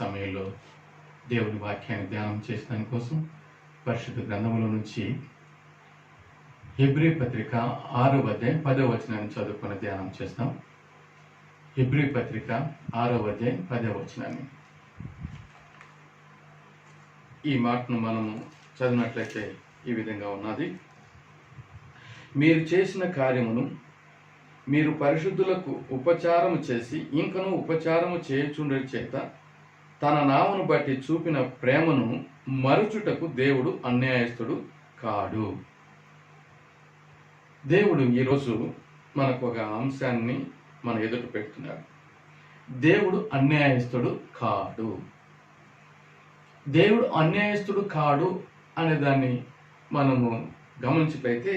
సమయంలో దేవుని వాక్యాన్ని ధ్యానం చేసడం కోసం పరిశుద్ధ గ్రంథంలో నుంచి హెబ్రీ పత్రిక 6వ అధ్యాయం 10వ వచనాన్ని చదువుకొని ధ్యానం చేస్తాం. హెబ్రీ పత్రిక 6వ అధ్యాయం 10వ వచనాన్ని. ఈ మాటను మనము చదివినట్లయితే ఈ విధంగా ఉన్నది. మీరు చేసిన కార్యమును మీరు పరిశుద్ధులకు ఉపచారము చేసి ఇంకను ఉపచారము చేయుచుండటి చేత తన నామను బట్టి చూపిన ప్రేమను మరుచుటకు దేవుడు అన్యాయస్తుడు కాడు. దేవుడు ఈరోజు మనకు ఒక అంశాన్ని మన ఎదుట పెడుతున్నాడు. దేవుడు అన్యాయస్తుడు కాడు. దేవుడు అన్యాయస్తుడు కాడు అనే దాన్ని మనము గమనించినట్లయితే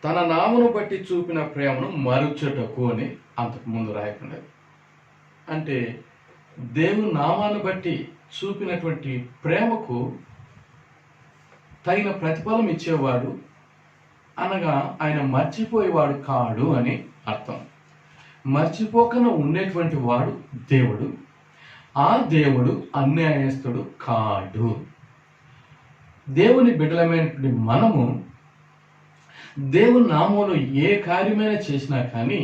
తన నామను బట్టి చూపిన ప్రేమను మరుచుటకు అని అంతకు ముందు రాయకున్నది. అంటే దేవుని నామాన్ని బట్టి చూపినటువంటి ప్రేమకు తగిన ప్రతిఫలం ఇచ్చేవాడు, అనగా ఆయన మర్చిపోయేవాడు కాడు అని అర్థం. మర్చిపోకుండా ఉండేటువంటి వాడు దేవుడు. ఆ దేవుడు అన్యాయస్తుడు కాడు. దేవుని బిడ్డలమైనటువంటి మనము దేవుని నామంలో ఏ కార్యమైనా చేసినా కానీ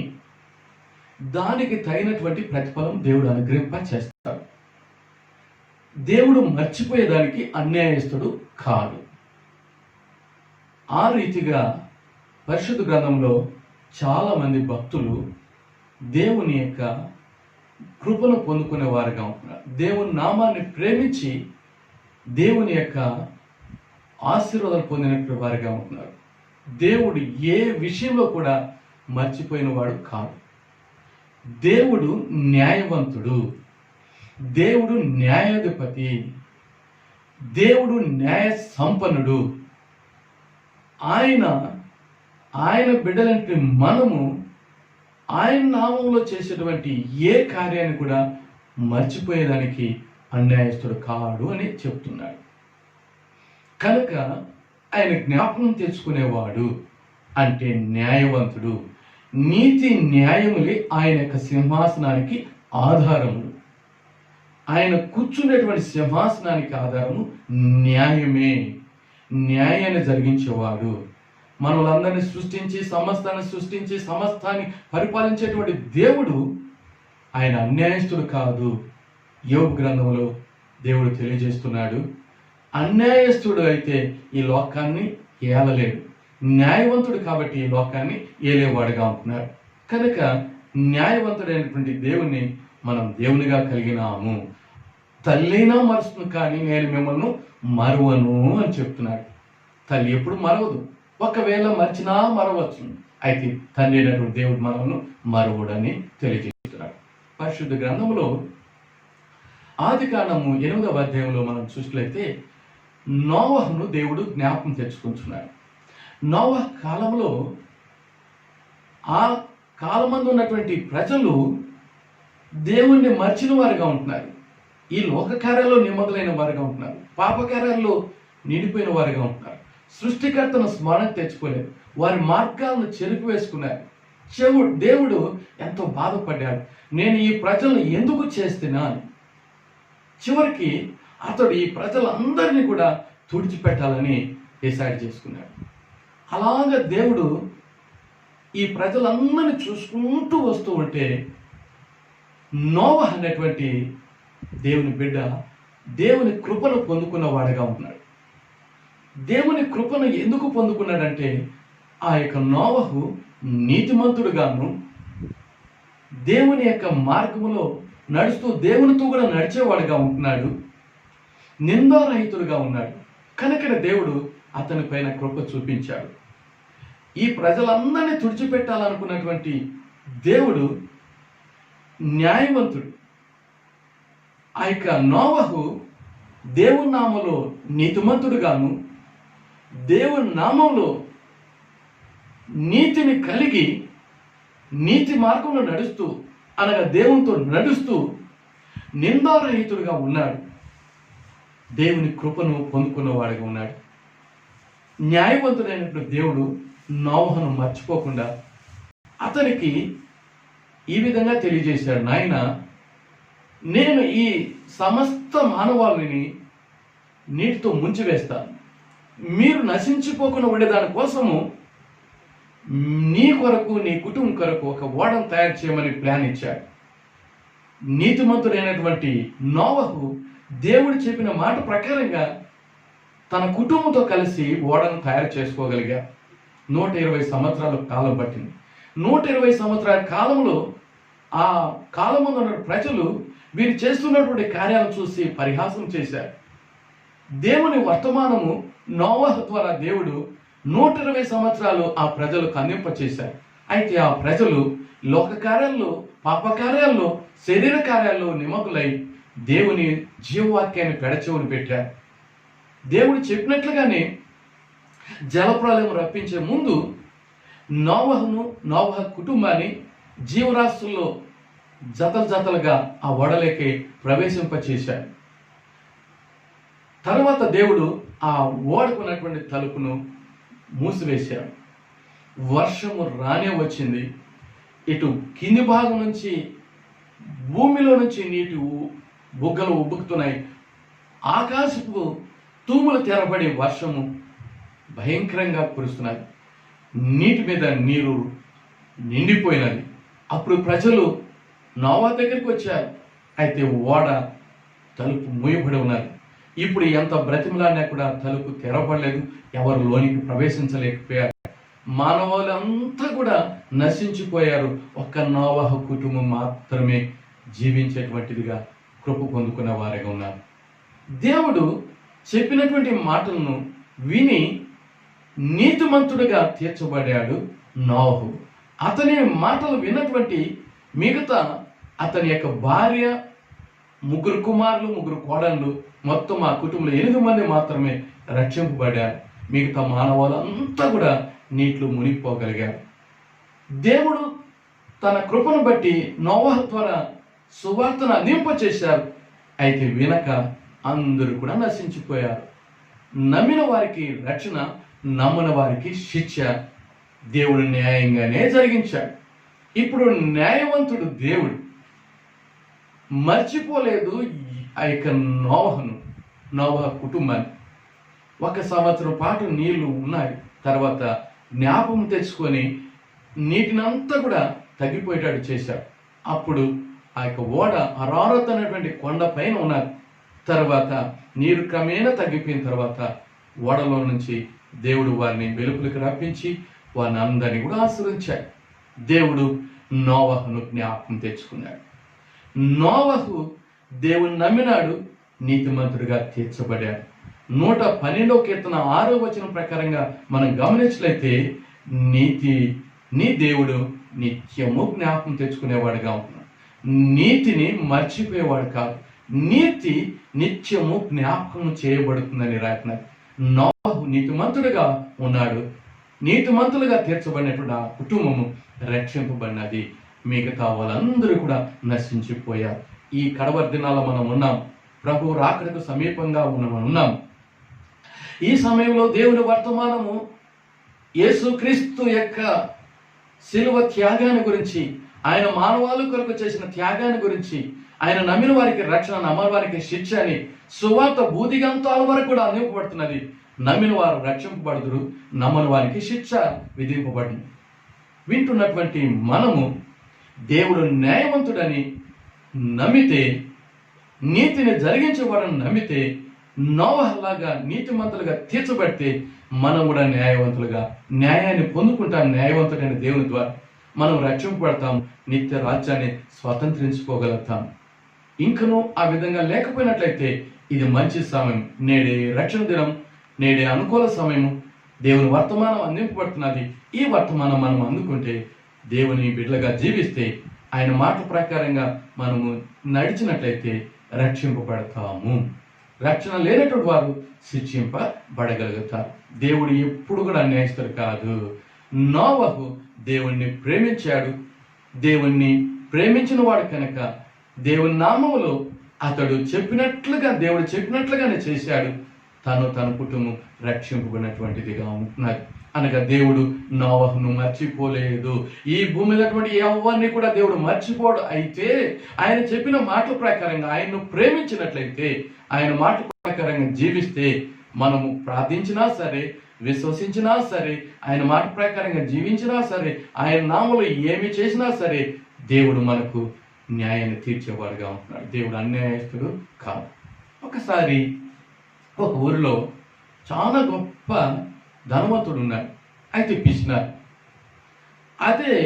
దానికి తగినటువంటి ప్రతిఫలం దేవుడు అనుగ్రహింప చేస్తాడు. దేవుడు మర్చిపోయేదానికి అన్యాయస్తుడు కాదు. ఆ రీతిగా పరిశుద్ధ గ్రంథంలో చాలా మంది భక్తులు దేవుని యొక్క కృపను పొందుకునే వారుగా ఉంటున్నారు. దేవుని నామాన్ని ప్రేమించి దేవుని యొక్క ఆశీర్వాదాలు పొందినటువంటి వారుగా ఉంటున్నారు. దేవుడు ఏ విషయంలో కూడా మర్చిపోయిన వాడు కాదు. దేవుడు న్యాయవంతుడు. దేవుడు న్యాయాధిపతి. దేవుడు న్యాయ సంపన్నుడు. ఆయన బిడ్డలంటే మనము ఆయన నామంలో చేసేటువంటి ఏ కార్యాన్ని కూడా మర్చిపోయేదానికి అన్యాయస్తుడు కాడు అని చెప్తున్నాడు. కనుక ఆయన జ్ఞాపకం తెచ్చుకునేవాడు అంటే న్యాయవంతుడు. నీతి న్యాయములే ఆయన యొక్క సింహాసనానికి ఆధారములు. ఆయన కూర్చునేటువంటి సింహాసనానికి ఆధారము న్యాయమే. న్యాయాన్ని జరిగించేవాడు. మనలందరినీ సృష్టించి సమస్తాన్ని పరిపాలించేటువంటి దేవుడు ఆయన అన్యాయస్తుడు కాదు. యోబు గ్రంథంలో దేవుడు తెలియజేస్తున్నాడు, అన్యాయస్తుడు అయితే ఈ లోకాన్ని ఏలలేడు, న్యాయవంతుడు కాబట్టి ఈ లోకాన్ని ఏలేవాడుగా ఉంటున్నాడు. కనుక న్యాయవంతుడైనటువంటి దేవుణ్ణి మనం దేవునిగా కలిగినాము. తల్లైనా మరుస్తుంది కానీ నేను మిమ్మల్ని మరువను అని చెప్తున్నాడు. తల్లి ఎప్పుడు మరవదు, ఒకవేళ మర్చినా మరవచ్చు. అయితే తండ్రి అయినటువంటి దేవుడు మనల్ని మరువడని తెలియజేస్తున్నాడు. పరిశుద్ధ గ్రంథంలో ఆదికాండము 8వ అధ్యాయంలో మనం చూసినట్లయితే నోవహును దేవుడు జ్ఞాపకం తెచ్చుకుంటున్నాడు. నోవహ కాలంలో ఆ కాలమందు ఉన్నటువంటి ప్రజలు దేవుణ్ణి మర్చిన వారుగా ఉంటున్నారు. ఈ లోక కార్యాల్లో నిమగ్నైన వారుగా ఉంటున్నారు. పాపకార్యాల్లో నిండిపోయిన వారుగా ఉంటున్నారు. సృష్టికర్తను స్మరణ తెచ్చుకోలేదు. వారి మార్గాలను చెరుపు వేసుకున్నారు. దేవుడు ఎంతో బాధపడ్డాడు. నేను ఈ ప్రజలను ఎందుకు చేస్తున్నా అని. చివరికి అతడు ఈ ప్రజలందరినీ కూడా తుడిచిపెట్టాలని డిసైడ్ చేసుకున్నాడు. అలాగా దేవుడు ఈ ప్రజలందరినీ చూసుకుంటూ వస్తూ ఉంటే నోవహు అనేటువంటి దేవుని బిడ్డ దేవుని కృపను పొందుకున్నవాడుగా ఉన్నాడు. దేవుని కృపను ఎందుకు పొందుకున్నాడంటే ఆ యొక్క నోవహు నీతిమంతుడుగాను దేవుని యొక్క మార్గములో నడుస్తూ దేవునితో కూడా నడిచేవాడుగా ఉంటున్నాడు. నిందారహితుడుగా ఉన్నాడు. కనుక దేవుడు అతని పైన కృప చూపించాడు. ఈ ప్రజలందరినీ తుడిచిపెట్టాలనుకున్నటువంటి దేవుడు న్యాయవంతుడు. ఆ యొక్క నోవహు దేవుని నామంలో నీతిమంతుడుగాను దేవుని నామంలో నీతిని కలిగి నీతి మార్గంలో నడుస్తూ అనగా దేవునితో నడుస్తూ నిందారహితుడుగా ఉన్నాడు. దేవుని కృపను పొందుకున్నవాడుగా ఉన్నాడు. న్యాయవంతుడైనటువంటి దేవుడు నోవహును మర్చిపోకుండా అతనికి ఈ విధంగా తెలియజేశాడు, నాయన నేను ఈ సమస్త మానవాళిని నీటితో ముంచివేస్తాను, మీరు నశించిపోకుండా ఉండేదాని కోసము నీ కొరకు నీ కుటుంబం కొరకు ఒక ఓడను తయారు చేయమని ప్లాన్ ఇచ్చాడు. నీతిమంతుడైనటువంటి నోవహు దేవుడు చెప్పిన మాట ప్రకారంగా తన కుటుంబంతో కలిసి ఓడను తయారు చేసుకోగలిగా. 120 సంవత్సరాల కాలం పట్టింది. 120 సంవత్సరాల కాలంలో ఆ కాలమున ఉన్న ప్రజలు వీరు చేస్తున్నటువంటి కార్యాలను చూసి పరిహాసం చేశారు. దేవుని వర్తమానము నోవహు ద్వారా దేవుడు 120 సంవత్సరాలు ఆ ప్రజలకు అందింపచేశారు. అయితే ఆ ప్రజలు లోక కార్యాల్లో, పాప కార్యాల్లో, శరీర కార్యాల్లో నిమగ్నులై దేవుని జీవవాక్యాన్ని పెడచెవుని పెట్టారు. దేవుడు చెప్పినట్లుగానే జలప్రలయం రప్పించే ముందు నోవహు కుటుంబాన్ని జీవరాశుల్లో జతలుగా ఆ ఓడలోకి ప్రవేశింపచేశాడు. తర్వాత దేవుడు ఆ ఓడకున్నటువంటి తలుపును మూసివేశాడు. వర్షము రానే వచ్చింది. ఇటు కింది భాగం నుంచి భూమిలో నుంచి నీటి బుగ్గలు ఉబ్బుకుతున్నాయి. ఆకాశపు తూములు తెరబడి వర్షము భయంకరంగా కురుస్తున్నది. నీటి మీద నీరు నిండిపోయినది. అప్పుడు ప్రజలు నోవహు దగ్గరికి వచ్చారు. అయితే ఓడ తలుపు మూయబడి ఉన్నది. ఇప్పుడు ఎంత బ్రతిమలాడినా కూడా తలుపు తెరవబడలేదు. ఎవరు లోనికి ప్రవేశించలేకపోయారు. మానవులంతా కూడా నశించిపోయారు. ఒక్క నోవహు కుటుంబం మాత్రమే జీవించేటువంటిదిగా కృప పొందుకున్న వారిగా ఉన్నారు. దేవుడు చెప్పినటువంటి మాటలను విని నీతిమంతుడిగా తీర్చబడ్డాడు నోవహు. అతని మాటలు విన్నటువంటి మిగతా అతని యొక్క భార్య, 3 కుమారులు, 3 కోడళ్ళు, మొత్తం ఆ కుటుంబంలో 8 మంది మాత్రమే రక్షింపబడ్డారు. మిగతా మానవాళ్ళంతా కూడా నీటిలో మునిగిపోగలిగారు. దేవుడు తన కృపను బట్టి నోవహు ద్వారా సువార్తను అందింపచేశారు. అయితే వినక అందరూ కూడా నశించిపోయారు. నమ్మిన వారికి రక్షణ, నమ్మని వారికి శిక్ష దేవుడు న్యాయంగానే జరిగించాడు. ఇప్పుడు న్యాయవంతుడు దేవుడు మర్చిపోలేదు ఆ యొక్క నోవహు కుటుంబాన్ని. 1 సంవత్సరం పాటు నీళ్లు ఉన్నాయి. తర్వాత జ్ఞాపకం తెచ్చుకొని నీటినంతా కూడా తగ్గిపోయేటట్టు చేశాడు. అప్పుడు ఆ యొక్క ఓడ అరారత్ అనేటువంటి కొండ పైన ఉన్నారు. తర్వాత నీరు క్రమేణా తగ్గిపోయిన తర్వాత ఓడలో నుంచి దేవుడు వారిని వెలుపలికి రప్పించి వారిని అందరినీ కూడా ఆశ్రయించాడు. దేవుడు నోవహును జ్ఞాపకం తెచ్చుకున్నాడు. నోవహు దేవుని నమ్మినాడు, నీతిమంతుడిగా తీర్చబడ్డాడు. 112వ కీర్తన 6వ వచనం ప్రకారంగా మనం గమనించినట్లయితే నీ దేవుడు నిత్యము జ్ఞాపకం తెచ్చుకునేవాడుగా ఉంటున్నాడు. నీతిని మర్చిపోయేవాడు కాదు. నీతి నిత్యము జ్ఞాపకం చేయబడుతుందని రాస్తున్నారు. నోవహు నీతిమంతుడిగా ఉన్నాడు. నీతిమంతులుగా తీర్చబడినటువంటి ఆ కుటుంబము రక్షింపబడినది. మిగతా వాళ్ళందరూ కూడా నశించిపోయారు. ఈ కడవరి దినాల్లో మనం ఉన్నాం. ప్రభువు రాకడకు సమీపంగా ఉన్నాం. ఈ సమయంలో దేవుని వర్తమానము యేసుక్రీస్తు యొక్క శిలువ త్యాగాన్ని గురించి, ఆయన మానవాళి కొరకు చేసిన త్యాగాన్ని గురించి, ఆయన నమ్మిన వారికి రక్షణ, నమ్మని వారికి శిక్ష అని సువార్త భూదిగంతాల వరకు కూడా అందింపబడుతున్నది. నమ్మిన వారు రక్షింపబడుదురు, నమ్మని వారికి శిక్ష విధింపబడింది. వింటున్నటువంటి మనము దేవుడు న్యాయవంతుడని నమ్మితే, నీతిని జరిగించేవాడని నమ్మితే, నోవహులాగా నీతిమంతులుగా తీర్చబడితే మనం కూడా న్యాయవంతులుగా న్యాయాన్ని పొందుకుంటాం. న్యాయవంతుడైన దేవుని ద్వారా మనం రక్షింపబడతాం, నిత్య రాజ్యాన్ని స్వతంత్రించుకోగలుగుతాం. ఇంకనూ ఆ విధంగా లేకపోయినట్లయితే ఇది మంచి సమయం. నేడే రక్షణ దినం, నేడే అనుకూల సమయము. దేవుని వర్తమానం అందింపబడుతున్నది. ఈ వర్తమానం మనం అందుకుంటే, దేవుని బిడ్డలుగా జీవిస్తే, ఆయన మాట ప్రకారంగా మనము నడిచినట్లయితే రక్షింపబడతాము. రక్షణ లేనటువంటి వారు శిక్షింపబడగలుగుతారు. దేవుడు ఎప్పుడు కూడా అన్యాయస్తుడు కాదు. నోవహు దేవుణ్ణి ప్రేమించాడు. దేవుణ్ణి ప్రేమించిన వాడు కనుక దేవుని నామములో అతడు చెప్పినట్లుగా, దేవుడు చెప్పినట్లుగానే చేశాడు. తన కుటుంబం రక్షింపబడినటువంటిదిగా ఉంటున్నది. అనగా దేవుడు నోవహును మర్చిపోలేదు. ఈ భూమి మీద ఎవరిని కూడా దేవుడు మర్చిపోడు. అయితే ఆయన చెప్పిన మాటల ప్రకారంగా ఆయన్ను ప్రేమించినట్లయితే, ఆయన మాటల ప్రకారంగా జీవిస్తే, మనము ప్రార్థించినా సరే, విశ్వసించినా సరే, ఆయన మాట ప్రకారంగా జీవించినా సరే, ఆయన నామములో ఏమి చేసినా సరే, దేవుడు మనకు న్యాయాన్ని తీర్చేవాడుగా ఉంటున్నాడు. దేవుడు అన్యాయస్తుడు కాదు. ఒకసారి ఒక ఊరిలో చాలా గొప్ప ధనవంతుడు ఉన్నాడు. అయితే పిసినారు. అదే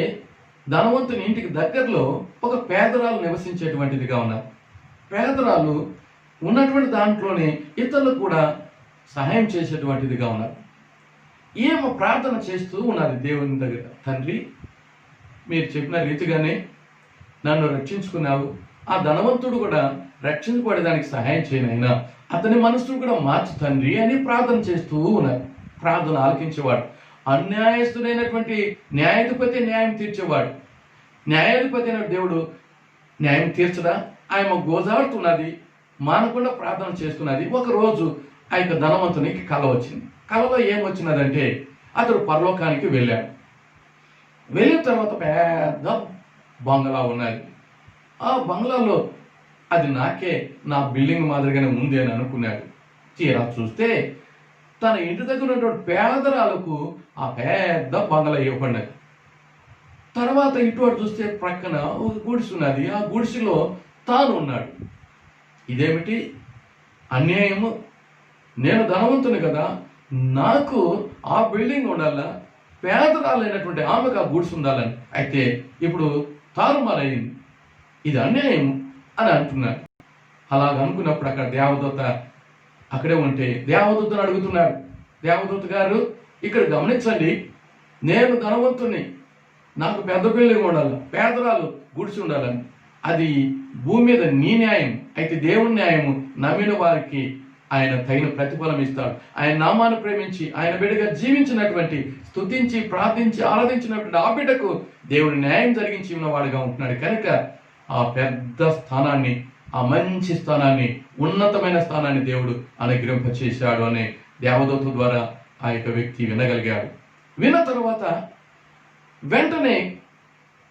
ధనవంతుని ఇంటికి దగ్గరలో ఒక పేదరాలు నివసించేటువంటిదిగా ఉన్నారు. పేదరాలు ఉన్నటువంటి దాంట్లోనే ఇతరులు కూడా సహాయం చేసేటువంటిదిగా ఉన్నారు. ఏమో ప్రార్థన చేస్తూ ఉన్నది దేవుని దగ్గర. తండ్రి, మీరు చెప్పిన రీతిగానే నన్ను రక్షించుకున్నావు. ఆ ధనవంతుడు కూడా రక్షించబడేదానికి సహాయం చేయనైనా అతని మనసును కూడా మార్చు తండ్రి అని ప్రార్థన చేస్తూ ఉన్నారు. ప్రార్థన ఆలకించేవాడు. అన్యాయస్తుడైనటువంటి న్యాయాధిపతి న్యాయం తీర్చేవాడు. న్యాయాధిపతి అయిన దేవుడు న్యాయం తీర్చడా? ఆయన గోజాడుతున్నది, మానకుండా ప్రార్థన చేస్తున్నది. ఒకరోజు ఆ యొక్క ధనవంతునికి కళ వచ్చింది. కళలో ఏమొచ్చినదంటే, అతడు పరలోకానికి వెళ్ళాడు. వెళ్ళిన తర్వాత పెద్ద బంగ్లా ఉన్నది. ఆ బంగ్లాలో అది నా బిల్డింగ్ మాదిరిగానే ఉంది అని అనుకున్నాడు. తీరా చూస్తే తన ఇంటి దగ్గర ఉన్నటువంటి పేదరాలకు ఆ పెద్ద బంగ్లా ఇవ్వబడినది. తర్వాత ఇటువంటి చూస్తే ప్రక్కన ఒక గుడిసె ఉన్నది. ఆ గుడిసెలో తాను ఉన్నాడు. ఇదేమిటి అన్యాయము? నేను ధనవంతుని కదా, నాకు ఆ బిల్డింగ్ ఉండాలా, పేదరాలైనటువంటి ఆమెకు ఆ గుడిసె ఉండాలని. అయితే ఇప్పుడు తారుమారైంది, ఇది అన్యాయం అని అంటున్నాడు. అలాగ అనుకున్నప్పుడు అక్కడ దేవదూత అక్కడే ఉంటే దేవదూతను అడుగుతున్నాడు. దేవదూత గారు, ఇక్కడ గమనించండి, నేను ధనవంతుని, నాకు పెద్ద బిల్డింగ్ ఉండాలి, పేదరాలు గుడిసి ఉండాలని. అది భూమి మీద నీ న్యాయం. అయితే దేవుని న్యాయము నమ్మిన వారికి ఆయన తగిన ప్రతిఫలం ఇస్తాడు. ఆయన నామాన్ని ప్రేమించి ఆయన బిడ్డగా జీవించినటువంటి, స్తుతించి ప్రార్థించి ఆరాధించినటువంటి ఆ బిడ్డకు దేవుడు న్యాయం జరిగించి ఉన్నవాడుగా ఉంటున్నాడు. కనుక ఆ పెద్ద స్థానాన్ని, ఆ మంచి స్థానాన్ని, ఉన్నతమైన స్థానాన్ని దేవుడు అనుగ్రహింపచేశాడు అనే దేవదూత ద్వారా ఆ యొక్క వ్యక్తి వినగలిగాడు. విన్న తర్వాత వెంటనే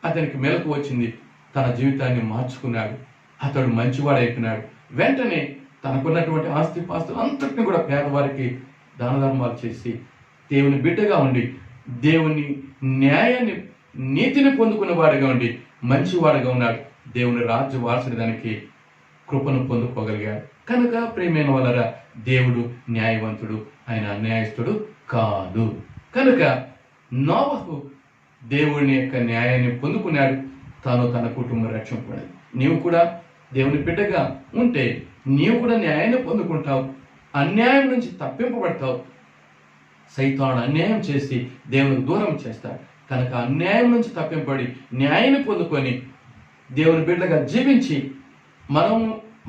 అతనికి మెలకు వచ్చింది. తన జీవితాన్ని మార్చుకున్నాడు. అతడు మంచివాడైపోయినాడు. వెంటనే తనకున్నటువంటి ఆస్తిపాస్తులు అంతటిని కూడా పేదవారికి దాన ధర్మాలు చేసి దేవుని బిడ్డగా ఉండి దేవుని న్యాయాన్ని, నీతిని పొందుకునేవాడుగా ఉండి మంచివాడుగా ఉన్నాడు. దేవుని రాజ్య వారసుడిదానికి కృపను పొందుకోగలిగాడు. కనుక ప్రియమైన వాళ్ళరా, దేవుడు న్యాయవంతుడు, ఆయన అన్యాయస్తుడు కాదు. కనుక నోవహు దేవుని యొక్క న్యాయాన్ని పొందుకున్నాడు. తాను తన కుటుంబం రక్షింపబడింది. నీవు కూడా దేవుని బిడ్డగా ఉంటే నీవు కూడా న్యాయాన్ని పొందుకుంటావు. అన్యాయం నుంచి తప్పింపబడతావు. సైతాను అన్యాయం చేసి దేవునికి దూరం చేస్తాడు. కనుక అన్యాయం నుంచి తప్పింపబడి న్యాయాన్ని పొందుకొని దేవుని బిడ్డగా జీవించి మనం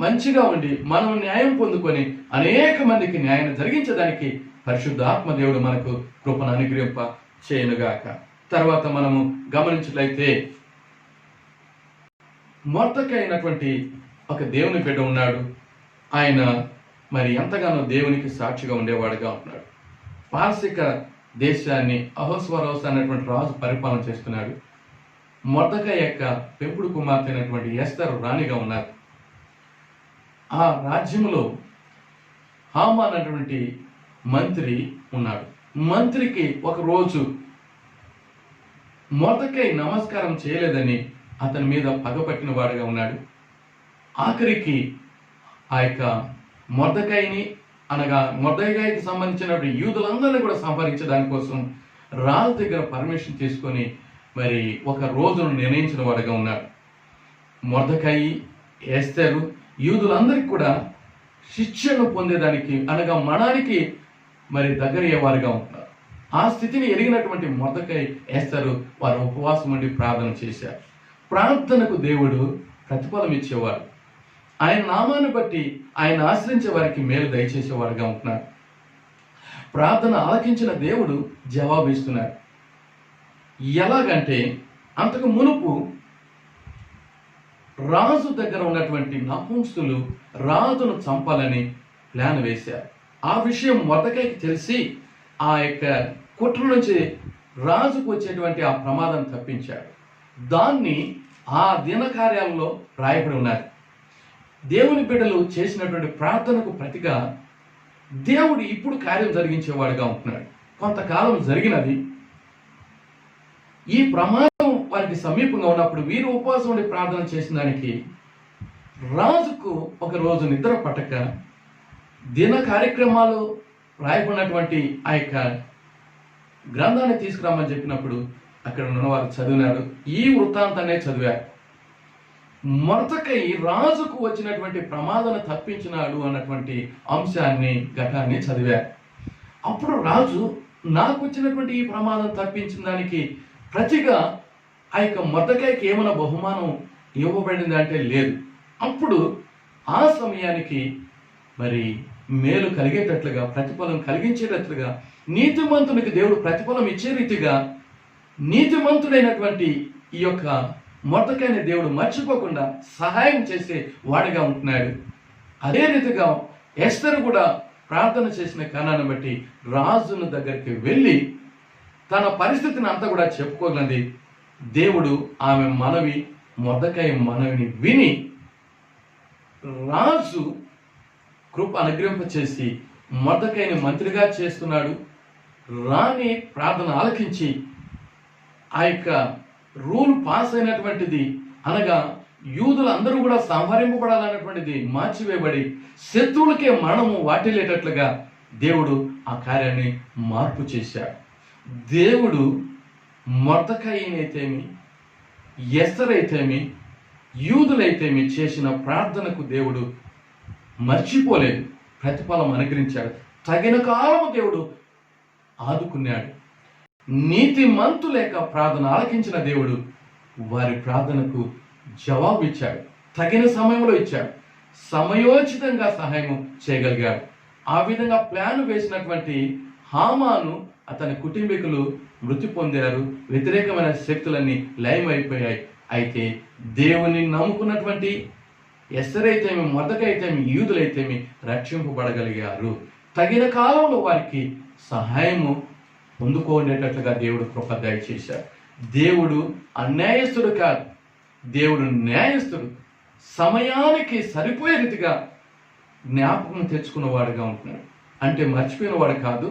మంచిగా ఉండి మనం న్యాయం పొందుకొని అనేక మందికి న్యాయం జరిగించడానికి పరిశుద్ధ ఆత్మ దేవుడు మనకు కృపను అనుగ్రహింప చేయనుగాక. తర్వాత మనము గమనించినట్లయితే మొర్దెకై అయినటువంటి ఒక దేవుని బిడ్డ ఉన్నాడు. ఆయన మరి ఎంతగానో దేవునికి సాక్షిగా ఉండేవాడుగా ఉన్నాడు. పారసిక దేశాన్ని అహోస్వరోస్ అనేటువంటి రాజు పరిపాలన చేస్తున్నాడు. మొర్దెకై యొక్క పెంపుడు కుమార్తె అయినటువంటి ఎస్తరు రాణిగా ఉన్నారు. ఆ రాజ్యంలో హామాన్ అనేటువంటి మంత్రి ఉన్నాడు. మంత్రికి ఒక రోజు మొర్దెకై నమస్కారం చేయలేదని అతని మీద పగపట్టిన వాడుగా ఉన్నాడు. ఆఖరికి ఆ యొక్క మొర్దెకైని, అనగా మొర్దెకైకి సంబంధించినటువంటి యూదులందరినీ కూడా సంహరించడానికి కోసం రాజు దగ్గర పర్మిషన్ తీసుకొని మరి ఒక రోజును నిర్ణయించిన వాడుగా ఉన్నాడు. మొర్దెకై, ఎస్తరు యూదులందరికీ కూడా శిక్షను పొందేదానికి, అనగా మరణానికి మరి దగ్గరయ్యేవారుగా ఉంటున్నారు. ఆ స్థితిని ఎరిగినటువంటి మొర్దెకై, ఎస్తరు వారు ఉపవాసం ఉండి ప్రార్థన చేశారు. ప్రార్థనకు దేవుడు ప్రతిఫలం ఇచ్చేవాడు. ఆయన నామాన్ని బట్టి ఆయన ఆశ్రయించే వారికి మేలు దయచేసేవాడుగా ఉంటున్నాడు. ప్రార్థన ఆలకించిన దేవుడు జవాబు ఇస్తున్నాడు. ఎలాగంటే, అంతకు మునుపు రాజు దగ్గర ఉన్నటువంటి నపుంసకులు రాజును చంపాలని ప్లాన్ వేశారు. ఆ విషయం మొర్దెకైకి తెలిసి ఆ యొక్క కుట్ర నుంచి రాజుకు వచ్చేటువంటి ఆ ప్రమాదం తప్పించాడు. దాన్ని ఆ దిన కార్యాలలో రాయబడి ఉన్నారు. దేవుని బిడ్డలు చేసినటువంటి ప్రార్థనకు ప్రతిగా దేవుడు ఇప్పుడు కార్యం జరిగించేవాడుగా ఉంటున్నాడు. కొంతకాలం జరిగినది. ఈ ప్రమాదం వారికి సమీపంగా ఉన్నప్పుడు వీరు ఉపవాసం ఉండి ప్రార్థన చేసిన దానికి రాజుకు ఒక రోజు నిద్ర పట్టక దిన కార్యక్రమాలు రాయబడినటువంటి ఆ యొక్క గ్రంథాన్ని తీసుకురామని చెప్పినప్పుడు అక్కడ ఉన్నవారు చదివినారు. ఈ వృత్తాంతాన్ని చదివారు. మొర్దెకై రాజుకు వచ్చినటువంటి ప్రమాదాన్ని తప్పించినాడు అన్నటువంటి అంశాన్ని, ఘటాన్ని చదివారు. అప్పుడు రాజు నాకు వచ్చినటువంటి ఈ ప్రమాదం తప్పించిన దానికి ప్రతిగా ఆ యొక్క మొర్దెకైకి ఏమైనా బహుమానం ఇవ్వబడింది అంటే లేదు. అప్పుడు ఆ సమయానికి మరి మేలు కలిగేటట్లుగా, ప్రతిఫలం కలిగించేటట్లుగా, నీతిమంతునికి దేవుడు ప్రతిఫలం ఇచ్చే రీతిగా నీతిమంతుడైనటువంటి ఈ యొక్క మొర్దెకైని దేవుడు మర్చిపోకుండా సహాయం చేసే వాడిగా ఉంటున్నాడు. అదే రీతిగా ఎస్తరు కూడా ప్రార్థన చేసిన కారణాన్ని బట్టి రాజును దగ్గరికి వెళ్ళి తన పరిస్థితిని అంతా కూడా చెప్పుకోగలది. దేవుడు ఆమె మనవి, మొర్దెకై మనవిని విని రాజు కృప అనుగ్రహింపచేసి మొర్దెకైని మంత్రిగా చేస్తున్నాడు. రాణి ప్రార్థన ఆలకించి ఆ యొక్క రూల్ పాస్ అయినటువంటిది, అనగా యూదులందరూ కూడా సంహరింపబడాలన్నటువంటిది మార్చివేయబడి శత్రువులకే మరణము వాటిల్లేటట్లుగా దేవుడు ఆ కార్యాన్ని మార్పు చేశాడు. దేవుడు మొర్దెకైనైతేమి, ఎస్తర్ అయితేమి, యూదులైతేమి చేసిన ప్రార్థనకు దేవుడు మర్చిపోలేదు, ప్రతిఫలం అనుగ్రహించాడు. తగిన కాలము దేవుడు ఆదుకున్నాడు. నీతిమంతు లేక ప్రార్థన ఆలకించిన దేవుడు వారి ప్రార్థనకు జవాబు ఇచ్చాడు. తగిన సమయంలో ఇచ్చాడు. సమయోచితంగా సహాయం చేయగలిగాడు. ఆ విధంగా ప్లాన్ వేసినటువంటి హామాను, అతని కుటుంబీకులు మృతి పొందారు. వ్యతిరేకమైన శక్తులన్నీ లయమైపోయాయి. అయితే దేవుని నమ్ముకున్నటువంటి ఎస్తర్ అయితేమి, మొర్దెకై అయితేమి, యూదులైతేమి రక్షింపబడగలిగారు. తగిన కాలంలో వారికి సహాయము పొందుకోనేటట్లుగా దేవుడు కృప దయచేశాడు. దేవుడు అన్యాయస్తుడు కాదు, దేవుడు న్యాయస్తుడు. సమయానికి సరిపోయే రీతిగా జ్ఞాపకం తెచ్చుకున్నవాడుగా ఉంటున్నాడు. అంటే మర్చిపోయిన వాడు కాదు,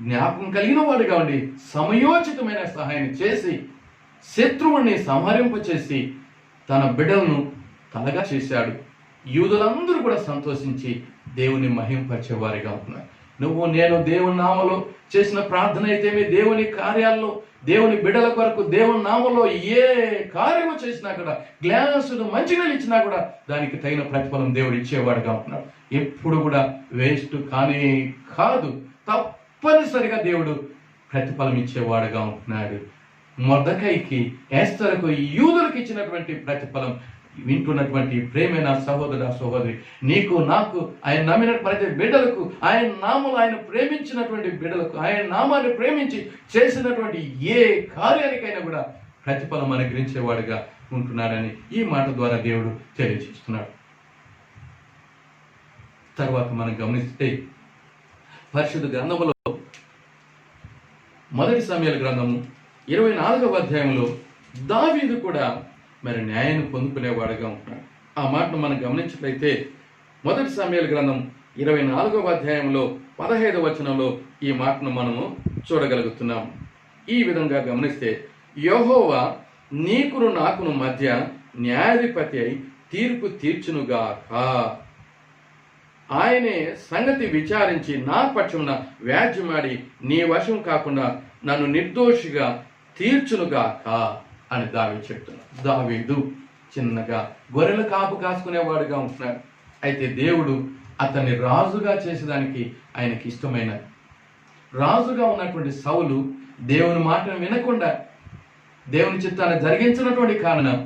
జ్ఞాపకం కలిగిన వాడుగా ఉండి సమయోచితమైన సహాయం చేసి శత్రువుని సంహరింపచేసి తన బిడ్డలను తలగా చేశాడు. యూదులందరూ కూడా సంతోషించి దేవుని మహింపరిచేవారిగా ఉంటున్నారు. నువ్వు నేను దేవుని నామలో చేసిన ప్రార్థన అయితేమి, దేవుని కార్యాల్లో, దేవుని బిడ్డల కొరకు దేవుని నామలో ఏ కార్యము చేసినా కూడా, గ్లాసుడు మంచినీళ్ళు ఇచ్చినా కూడా దానికి తగిన ప్రతిఫలం దేవుడు ఇచ్చేవాడుగా ఉంటున్నాడు. ఎప్పుడు కూడా వేస్ట్ కానీ కాదు, తప్పనిసరిగా దేవుడు ప్రతిఫలం ఇచ్చేవాడుగా ఉంటున్నాడు. మొర్దెకైకి, ఎస్తరుకు, యూదులకు ఇచ్చినటువంటి ప్రతిఫలం వింటున్నటువంటి ప్రేమైన సహోదర సహోదరి, నీకు నాకు, ఆయన నమ్మిన ప్రతి బిడ్డలకు, ఆయన నామలు ఆయన ప్రేమించినటువంటి బిడ్డలకు, ఆయన నామాన్ని ప్రేమించి చేసినటువంటి ఏ కార్యానికైనా కూడా ప్రతిఫలం అనుగ్రహించేవాడుగా ఉంటున్నాడని ఈ మాట ద్వారా దేవుడు తెలియజేస్తున్నాడు. తర్వాత మనం గమనిస్తే పరిశుద్ధ గ్రంథములో మొదటి సమూయేలు గ్రంథము 24వ అధ్యాయంలో దావీదు కూడా మరి న్యాయాన్ని పొందుకునేవాడుగా ఉంటున్నాడు. ఆ మాటను మనం గమనించినట్లయితే మొదటి సమూయేలు గ్రంథం 24వ అధ్యాయంలో 15వ వచనంలో ఈ మాటను మనము చూడగలుగుతున్నాం. ఈ విధంగా గమనిస్తే, యెహోవా నీకును నాకును మధ్య న్యాయాధిపతి అయి తీర్పు తీర్చునుగాక. ఆయనే సంగతి విచారించి నా పక్షమున వ్యాజ్యమాడి నీ వశం కాకుండా నన్ను నిర్దోషిగా తీర్చునుగాక అని దావీదు చెప్తున్నాడు. దావీదు చిన్నగా గొర్రెల కాపు కాసుకునేవాడుగా ఉంటున్నాడు. అయితే దేవుడు అతన్ని రాజుగా చేసేదానికి ఆయనకి ఇష్టమైన రాజుగా ఉన్నటువంటి సౌలు దేవుని మాటను వినకుండా దేవుని చిత్తాన్ని జరిగించినటువంటి కారణం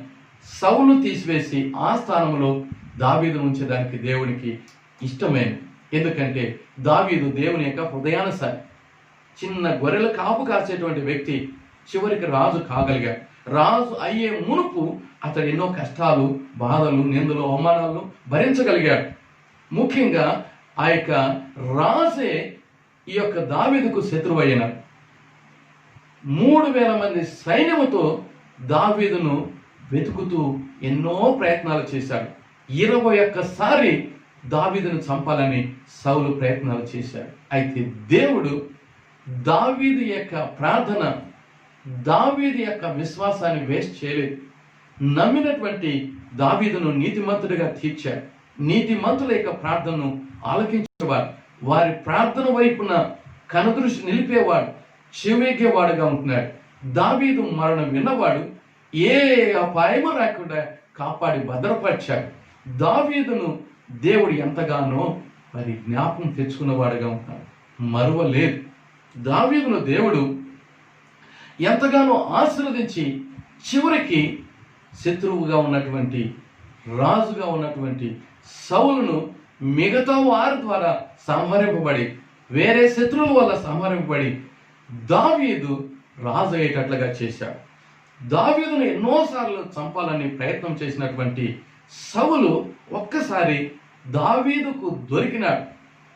సౌలు తీసివేసి ఆ స్థానంలో దావీదు ఉంచేదానికి దేవునికి ఇష్టమైనది. ఎందుకంటే దావీదు దేవుని యొక్క హృదయానుసారి, చిన్న గొర్రెల కాపు కాసేటువంటి వ్యక్తి చివరికి రాజు కాగలిగాడు. రాజు అయ్యే మునుపు అతడు ఎన్నో కష్టాలు, బాధలు, నిందలు, అవమానాలను భరించగలిగాడు. ముఖ్యంగా ఆ యొక్క రాజే ఈ యొక్క దావీదుకు శత్రువు అయినాడు. 3,000 మంది సైన్యముతో దావీదును వెతుకుతూ ఎన్నో ప్రయత్నాలు చేశాడు. 21 సారి దావీదును చంపాలని సౌలు ప్రయత్నాలు చేశాడు. అయితే దేవుడు దావీదు యొక్క ప్రార్థన, దావీదు యొక్క విశ్వాసాన్ని వేస్ట్ చేయలేదు. నమ్మినటువంటి దావీదును నీతిమంతుడిగా తీర్చాడు. నీతిమంతుల యొక్క ప్రార్థనను ఆలకించేవాడు, వారి ప్రార్థన వైపున కనుదృష్టి నిలిపేవాడు, చెవేగేవాడుగా ఉంటున్నాడు. దావీదు మరణం విన్నవాడు, ఏ అపాయము రాకుండా కాపాడి భద్రపరిచాడు. దావీదును దేవుడు ఎంతగానో మరి జ్ఞాపకం తెచ్చుకున్నవాడుగా ఉంటాడు, మరువలేదు. దావీదును దేవుడు ఎంతగానో ఆశీర్వదించి చివరికి శత్రువుగా ఉన్నటువంటి, రాజుగా ఉన్నటువంటి సౌలును మిగతా వారి ద్వారా సంహరింపబడి, వేరే శత్రువుల వల్ల సంహరింపబడి దావీదు రాజు అయ్యేటట్లుగా చేశాడు. దావీదును ఎన్నోసార్లు చంపాలని ప్రయత్నం చేసినటువంటి సౌలు ఒక్కసారి దావీదుకు దొరికినాడు.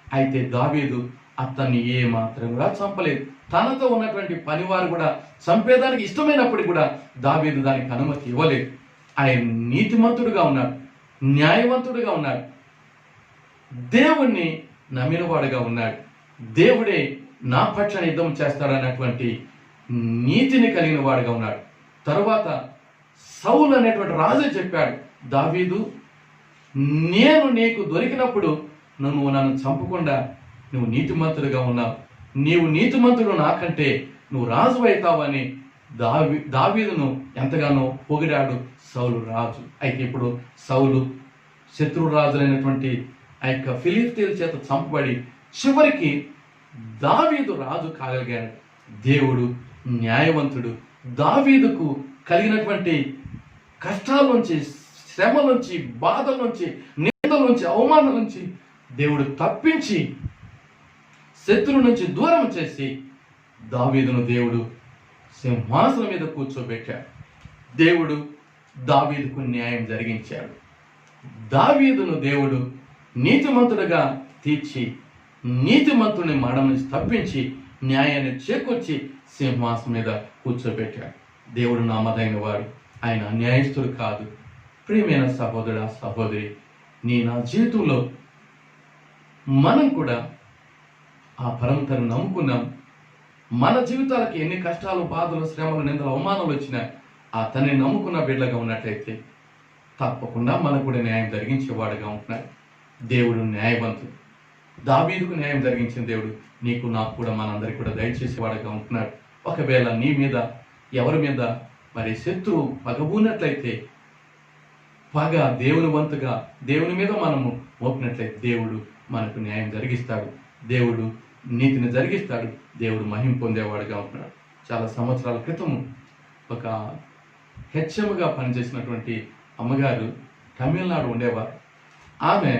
అయితే దావీదు అతన్ని ఏ మాత్రం కూడా చంపలేదు. తనతో ఉన్నటువంటి పనివారు కూడా చంపేదానికి ఇష్టమైనప్పటికీ కూడా దావీదు దానికి అనుమతి ఇవ్వలేదు. ఆయన నీతిమంతుడుగా ఉన్నాడు, న్యాయవంతుడుగా ఉన్నాడు, దేవుణ్ణి నమ్మినవాడుగా ఉన్నాడు. దేవుడే నా పక్షాన యుద్ధం చేస్తాడన్నటువంటి నీతిని కలిగిన వాడుగా ఉన్నాడు. తరువాత సౌలు అనేటువంటి రాజు చెప్పాడు, దావీదు, నేను నీకు దొరికినప్పుడు నువ్వు నన్ను చంపకుండా నువ్వు నీతిమంతుడుగా ఉన్నావు, నీవు నీతిమంతుడు నాకంటే నువ్వు రాజు అవుతావని దావీదును ఎంతగానో పొగిడాడు సౌలు రాజు. అయితే ఇప్పుడు సౌలు శత్రు రాజులైనటువంటి ఆ యొక్క ఫిలిష్తీయుల చేత చంపబడి చివరికి దావీదు రాజు కాగలిగాడు. దేవుడు న్యాయవంతుడు. దావీదుకు కలిగినటువంటి కష్టాల నుంచి, శ్రమల నుంచి, బాధల నుంచి, నిందల నుంచి, అవమానాల నుంచి దేవుడు తప్పించి శత్రువు నుంచి దూరం చేసి దావీదును దేవుడు సింహాసనం మీద కూర్చోబెట్టాడు. దేవుడు దావీదుకు న్యాయం జరిగించాడు. దావీదును దేవుడు నీతిమంతుడుగా తీర్చి నీతిమంతుని మరణం నుంచి తప్పించి న్యాయాన్ని చేకూర్చి సింహాసనం మీద కూర్చోబెట్టాడు. దేవుడు నమ్మదైన వాడు, ఆయన అన్యాయస్తుడు కాదు. ప్రియమైన సహోదరుడా, సహోదరి, నా జీవితంలో మనం కూడా ఆ పరమతను నమ్ముకున్నాం. మన జీవితాలకు ఎన్ని కష్టాలు, బాధలు, శ్రమలు, నిందలు, అవమానాలు వచ్చినా ఆ తనని నమ్ముకున్న బిడ్డగా ఉన్నట్లయితే తప్పకుండా మనకు కూడా న్యాయం జరిగించేవాడుగా ఉంటున్నాడు. దేవుడు న్యాయవంతుడు. దావీదుకు న్యాయం జరిగించిన దేవుడు నీకు, నాకు కూడా, మనందరికీ కూడా దయచేసేవాడుగా ఉంటున్నాడు. ఒకవేళ నీ మీద, ఎవరి మీద మరి శత్రువు పగబూనట్లయితే పగ దేవుని వంతుగా దేవుని మీద మనము మోపినట్లయితే దేవుడు మనకు న్యాయం జరిగిస్తాడు. దేవుడు నీతిని జరిగిస్తాడు. దేవుడు మహిమ పొందేవాడుగా ఉంటున్నాడు. చాలా సంవత్సరాల క్రితము ఒక హెచ్ఎంగా పనిచేసినటువంటి అమ్మగారు తమిళనాడు ఉండేవారు. ఆమె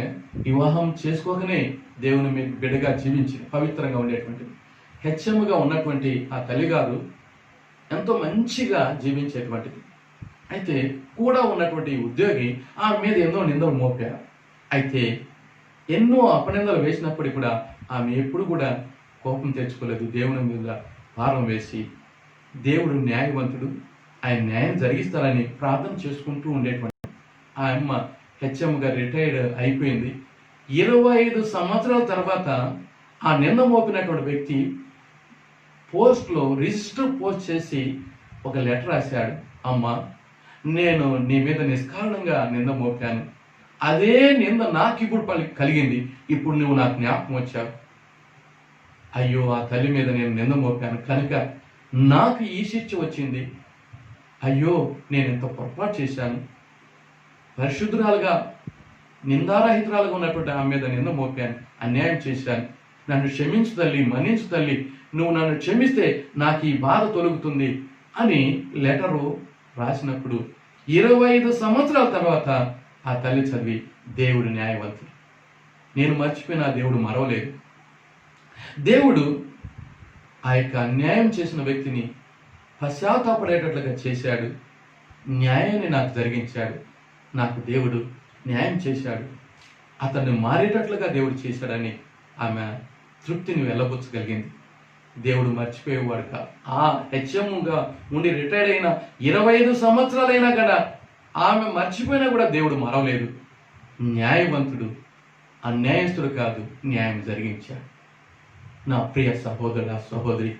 వివాహం చేసుకోకనే దేవుని మీకు బిడ్డగా జీవించి పవిత్రంగా ఉండేటువంటి హెచ్ఎంగా ఉన్నటువంటి ఆ తల్లిగారు ఎంతో మంచిగా జీవించేటువంటిది. అయితే కూడా ఉన్నటువంటి ఉద్యోగి ఆమె మీద ఎన్నో నిందలు మోపారు. అయితే ఎన్నో అపనిందలు వేసినప్పటికీ కూడా ఆమె ఎప్పుడు కూడా కోపం తెచ్చుకోలేదు. దేవుని మీద భారం వేసి దేవుడు న్యాయవంతుడు, ఆయన న్యాయం జరిగిస్తారని ప్రార్థన చేసుకుంటూ ఉండేటువంటి ఆ అమ్మ హెచ్ఎంగా రిటైర్డ్ అయిపోయింది. 25 సంవత్సరాల తర్వాత ఆ నింద మోపినటువంటి వ్యక్తి పోస్ట్లో రిజిస్టర్ పోస్ట్ చేసి ఒక లెటర్ రాశాడు. అమ్మ, నేను నీ మీద నిష్కారణంగా నింద మోపాను, అదే నింద నాకు ఇప్పుడు కలిగింది, ఇప్పుడు నువ్వు నాకు జ్ఞాపకం వచ్చావు. అయ్యో, ఆ తల్లి మీద నేను నింద మోపాను కనుక నాకు ఈ శిక్ష వచ్చింది. అయ్యో, నేను ఎంత పొరపాటు చేశాను. పరిశుద్ధురాలుగా, నిందారహితురాలుగా ఉన్నటువంటి ఆమె మీద నింద మోపాను, అన్యాయం చేశాను. నన్ను క్షమించు తల్లి, మన్నించు తల్లి, నువ్వు నన్ను క్షమిస్తే నాకు ఈ బాధ తొలగుతుంది అని లెటరు రాసినప్పుడు 25 సంవత్సరాల తర్వాత ఆ తల్లి చదివి, దేవుడు న్యాయవంతుడు, నేను మర్చిపోయిన దేవుడు మరవలేదు. దేవుడు ఆ యొక్క అన్యాయం చేసిన వ్యక్తిని పశ్చాత్తాపడేటట్లుగా చేశాడు. న్యాయాన్ని నాకు జరిగించాడు. నాకు దేవుడు న్యాయం చేశాడు, అతన్ని మారేటట్లుగా దేవుడు చేశాడని ఆమె తృప్తిని వెళ్ళబుచ్చగలిగింది. దేవుడు మర్చిపోయేవాడు కాదు. ఆ హెచ్ఎంగా ఉండి రిటైర్డ్ అయిన 25 సంవత్సరాలైనా కదా ఆమె మర్చిపోయినా కూడా దేవుడు మరవలేదు. న్యాయవంతుడు, అన్యాయస్తుడు కాదు, న్యాయం జరిగించాడు. నా ప్రియ సహోదర సహోదరి,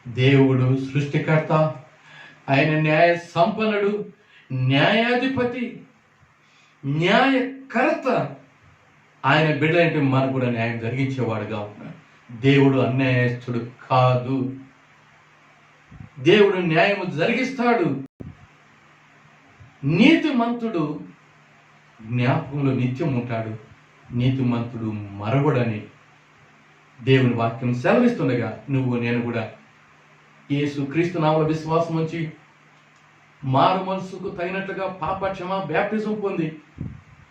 దేవుడు సృష్టికర్త, ఆయన న్యాయ సంపన్నుడు, న్యాయాధిపతి, న్యాయకర్త. ఆయన బిడ్డలంటే మనకు కూడా న్యాయం జరిగించేవాడుగా ఉన్నాడు. దేవుడు అన్యాయస్తుడు కాదు. దేవుడు న్యాయము జరిగిస్తాడు. నీతిమంతుడు జ్ఞాపకంలో నిత్యం ఉంటాడు, నీతిమంతుడు మరవడని దేవుని వాక్యం సెలవిస్తుండగా నువ్వు నేను కూడా యేసు క్రీస్తు నామములో విశ్వాసం ఉంచి మారు మనసుకు తగినట్లుగా పాప క్షమ బ్యాప్టిజం పొంది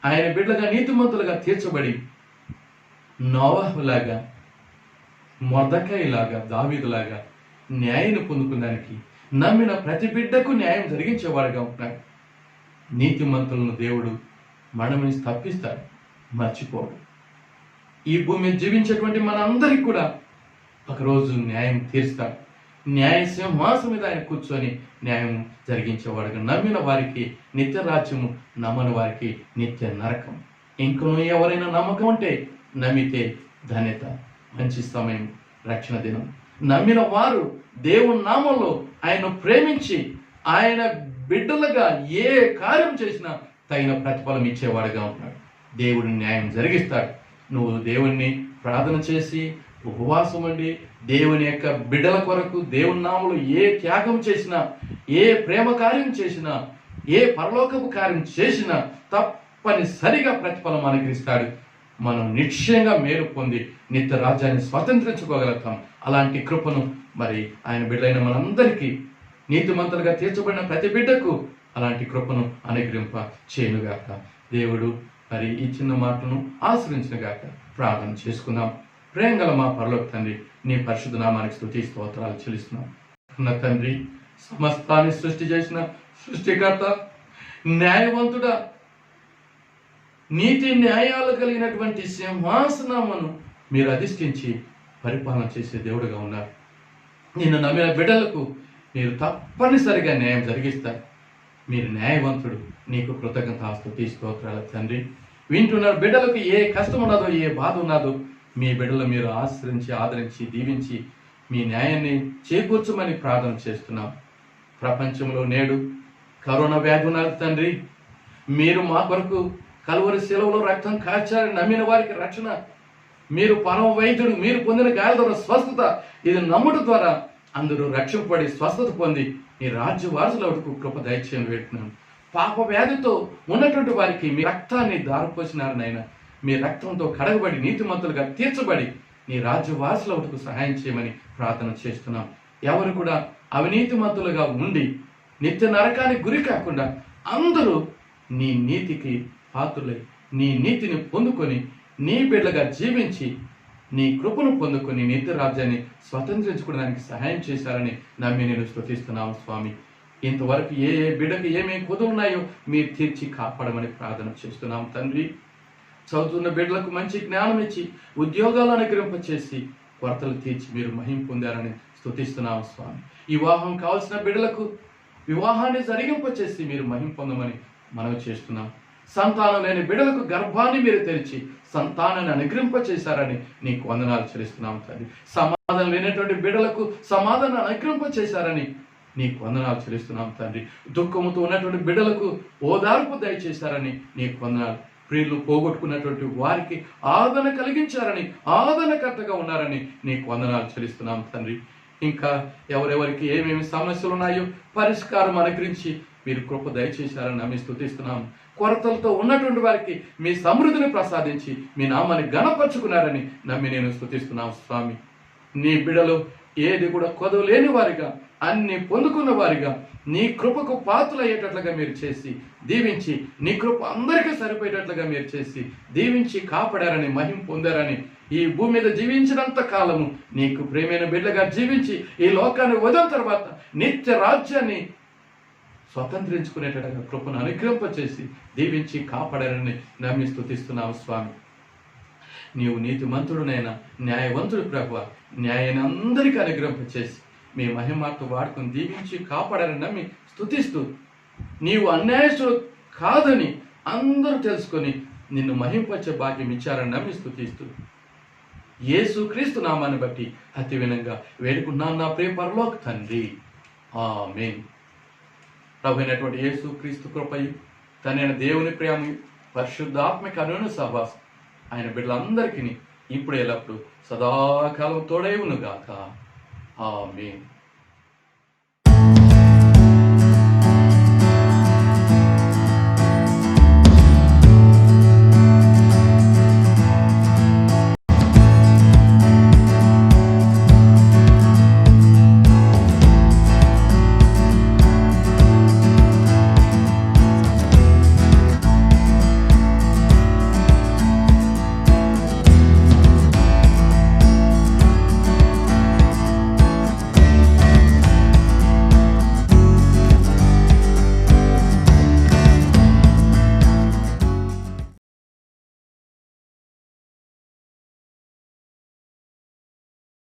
ఆయన బిడ్డలుగా నీతిమంతులుగా తీర్చబడి నోవహులాగా, మొర్దెకైలాగా, దావీదులాగా న్యాయాన్ని పొందుకున్నానికి నమ్మిన ప్రతి బిడ్డకు న్యాయం జరిగించేవాడుగా ఉంటాడు. నీతిమంతులను దేవుడు మరణం నుంచి తప్పిస్తాడు, మర్చిపోడు. ఈ భూమి మీద జీవించేటువంటి మనందరికీ కూడా ఒకరోజు న్యాయం తీరుస్తాడు. న్యాయ సింహాసనం మీద ఆయన కూర్చొని న్యాయం జరిగించేవాడుగా నమ్మిన వారికి నిత్య రాజ్యము, నమ్మని వారికి నిత్య నరకం. ఇంకనూ ఎవరైనా నమ్మకం ఉంటే నమ్మితే ధన్యత, మంచి సమయం, రక్షణ దినం. నమ్మిన వారు దేవుని నామంలో ఆయన ప్రేమించి ఆయన బిడ్డలుగా ఏ కార్యం చేసినా తగిన ప్రతిఫలం ఇచ్చేవాడుగా ఉన్నాడు. దేవుడు న్యాయం జరిగిస్తాడు. నువ్వు దేవుణ్ణి ప్రార్థన చేసి ఉపవాసం ఉండి దేవుని యొక్క బిడ్డల కొరకు దేవుని నామములో ఏ త్యాగం చేసినా, ఏ ప్రేమ కార్యం చేసినా, ఏ పరలోకపు కార్యం చేసినా తప్పనిసరిగా ప్రతిఫలం అనుగ్రహిస్తాడు. మనం నిశ్చయంగా మేలు పొంది నిత్య రాజ్యాన్ని స్వతంత్రించుకోగలుగుతాం. అలాంటి కృపను మరి ఆయన బిడ్డలైన మనందరికీ, నీతిమంతులుగా తీర్చబడిన ప్రతి బిడ్డకు అలాంటి కృపను అనుగ్రహింప చేయనుగాక. దేవుడు మరి ఈ చిన్న మాటలను ఆశ్రయించినగాక. ప్రార్థన చేసుకుందాం. ప్రేమగల మా పరలోక తండ్రి, నీ పరిశుద్ధ నామానికి స్తుతి స్తోత్రాలు చెల్లిస్తున్నాం. నా తండ్రి, సమస్తాన్ని సృష్టి చేసిన సృష్టికర్త, న్యాయవంతుడా, నీతి న్యాయాలు కలిగినటువంటి సింహాసనమును మీరు అధిష్ఠించి పరిపాలన చేసే దేవుడుగా ఉన్నారు. నిన్ను నమ్మిన బిడ్డలకు మీరు తప్పనిసరిగా న్యాయం జరిగిస్తారు. మీరు న్యాయవంతుడు. నీకు కృతజ్ఞతాస్తుతి స్తోత్రాలు తండ్రి. వింటున్న బిడ్డలకు ఏ కష్టం ఉన్నదో, ఏ బాధ ఉన్నదో మీ బిడ్డలు మీరు ఆశ్రయించి, ఆదరించి, దీవించి మీ న్యాయాన్ని చేకూర్చమని ప్రార్థన చేస్తున్నాం. ప్రపంచంలో నేడు కరోనా వ్యాధి ఉన్నది తండ్రి. మీరు మా కొరకు కలువరి శిలువలో రక్తం కార్చారని నమ్మిన వారికి రక్షణ, మీరు పరమ వైద్యుడు, మీరు పొందిన గాయాల ద్వారా స్వస్థత, ఇది నమ్ముట ద్వారా అందరూ రక్షింపబడి స్వస్థత పొంది మీ రాజ్య వారసులకు కృప దయచేయని వేడుతున్నాను. పాప వ్యాధితో ఉన్నటువంటి వారికి మీ రక్తాన్ని దారిపోసినారు నాయన. మీ రక్తంతో కడగబడి నీతిమంతులుగా తీర్చబడి నీ రాజ్య వారసులకు సహాయం చేయమని ప్రార్థన చేస్తున్నాం. ఎవరు కూడా అవినీతిమంతులుగా ఉండి నిత్య నరకానికి గురి కాకుండా అందరూ నీ నీతికి పాత్రులై నీ నీతిని పొందుకొని నీ బిడ్డలుగా జీవించి నీ కృపను పొందుకొని నిత్య రాజ్యాన్ని స్వతంత్రించుకోవడానికి సహాయం చేశారని నమ్మి నేను స్తుతిస్తున్నాను స్వామి. ఇంతవరకు ఏ బిడ్డకు ఏమేమి కుదురున్నాయో మీరు తీర్చి కాపాడమని ప్రార్థన చేస్తున్నాం తండ్రి. చదువుతున్న బిడ్డలకు మంచి జ్ఞానం ఇచ్చి ఉద్యోగాలు అనుగ్రహింపచేసి కొరతలు తీర్చి మీరు మహిమ పొందారని స్తుతిస్తున్నాం స్వామి. వివాహం కావాల్సిన బిడ్డలకు వివాహాన్ని జరిగింపచేసి మీరు మహిమ పొందమని మనవి చేస్తున్నాం. సంతానం లేని బిడ్డలకు గర్భాన్ని మీరు తెరిచి సంతానాన్ని అనుగ్రహింపచేశారని నీకు వందనాలు చెల్లిస్తున్నాం తండ్రి. సమాధానం లేనటువంటి బిడ్డలకు సమాధానం అనుగ్రహింపచేశారని నీకు వందనాలు చెల్లిస్తున్నాం తండ్రి. దుఃఖముతో ఉన్నటువంటి బిడ్డలకు ఓదార్పు దయచేశారని నీకు వందనాలు. ప్రియులు పోగొట్టుకున్నటువంటి వారికి ఆదరణ కలిగించారని, ఆదరణకర్తగా ఉన్నారని నీకు వందనాలు చెల్లిస్తున్నాం తండ్రి. ఇంకా ఎవరెవరికి ఏమేమి సమస్యలు ఉన్నాయో పరిష్కారం అనుగ్రహించి మీరు కృప దయచేశారని నమ్మి స్తుతిస్తున్నాం. కొరతలతో ఉన్నటువంటి వారికి మీ సమృద్ధిని ప్రసాదించి మీ నామాన్ని గణపరుచుకున్నారని నమ్మి నేను స్తుతిస్తున్నాం స్వామి. నీ బిడలు ఏది కూడా కొదవ లేని వారిగా, అన్ని పొందుకున్న వారిగా నీ కృపకు పాత్రలు అయ్యేటట్లుగా మీరు చేసి దీవించి, నీ కృప అందరికీ సరిపోయేటట్లుగా మీరు చేసి దీవించి కాపాడారని, మహిమ పొందారని, ఈ భూమి మీద జీవించినంత కాలము నీకు ప్రేమైన బిడ్డగా జీవించి ఈ లోకాన్ని వదిలిన తర్వాత నిత్య రాజ్యాన్ని స్వతంత్రించుకునేటట్టుగా కృపను అనుగ్రహింపచేసి దీవించి కాపాడారని నమ్మి స్తుతిస్తున్నావు స్వామి. నీవు నీతిమంతుడునైనా న్యాయవంతుడు ప్రభువా, న్యాయాన్ని అందరికీ అనుగ్రహింపచేసి మీ మహిమార్త వాడుకొని దీవించి కాపాడారని నమ్మి స్తుతిస్తూ, నీవు అన్యాయస్తుడు కాదని అందరూ తెలుసుకొని నిన్ను మహింపచ్చే భాగ్యం ఇచ్చారని నమ్మి స్తుతిస్తూ, యేసుక్రీస్తు నామాన్ని బట్టి అతి వినంగా వేడుకున్నాను నా ప్రియ పరలోక తండ్రి, ఆమేన్. ప్రభు అయినటువంటి యేసుక్రీస్తు కృపయు, తనైన దేవుని ప్రేమ, పరిశుద్ధాత్మిక అన్యోన్య సహవాసం ఆయన బిడ్డలందరికీ ఇప్పుడు ఎల్లప్పుడు సదాకాలం తోడై ఉండుగాక. ఆమేన్.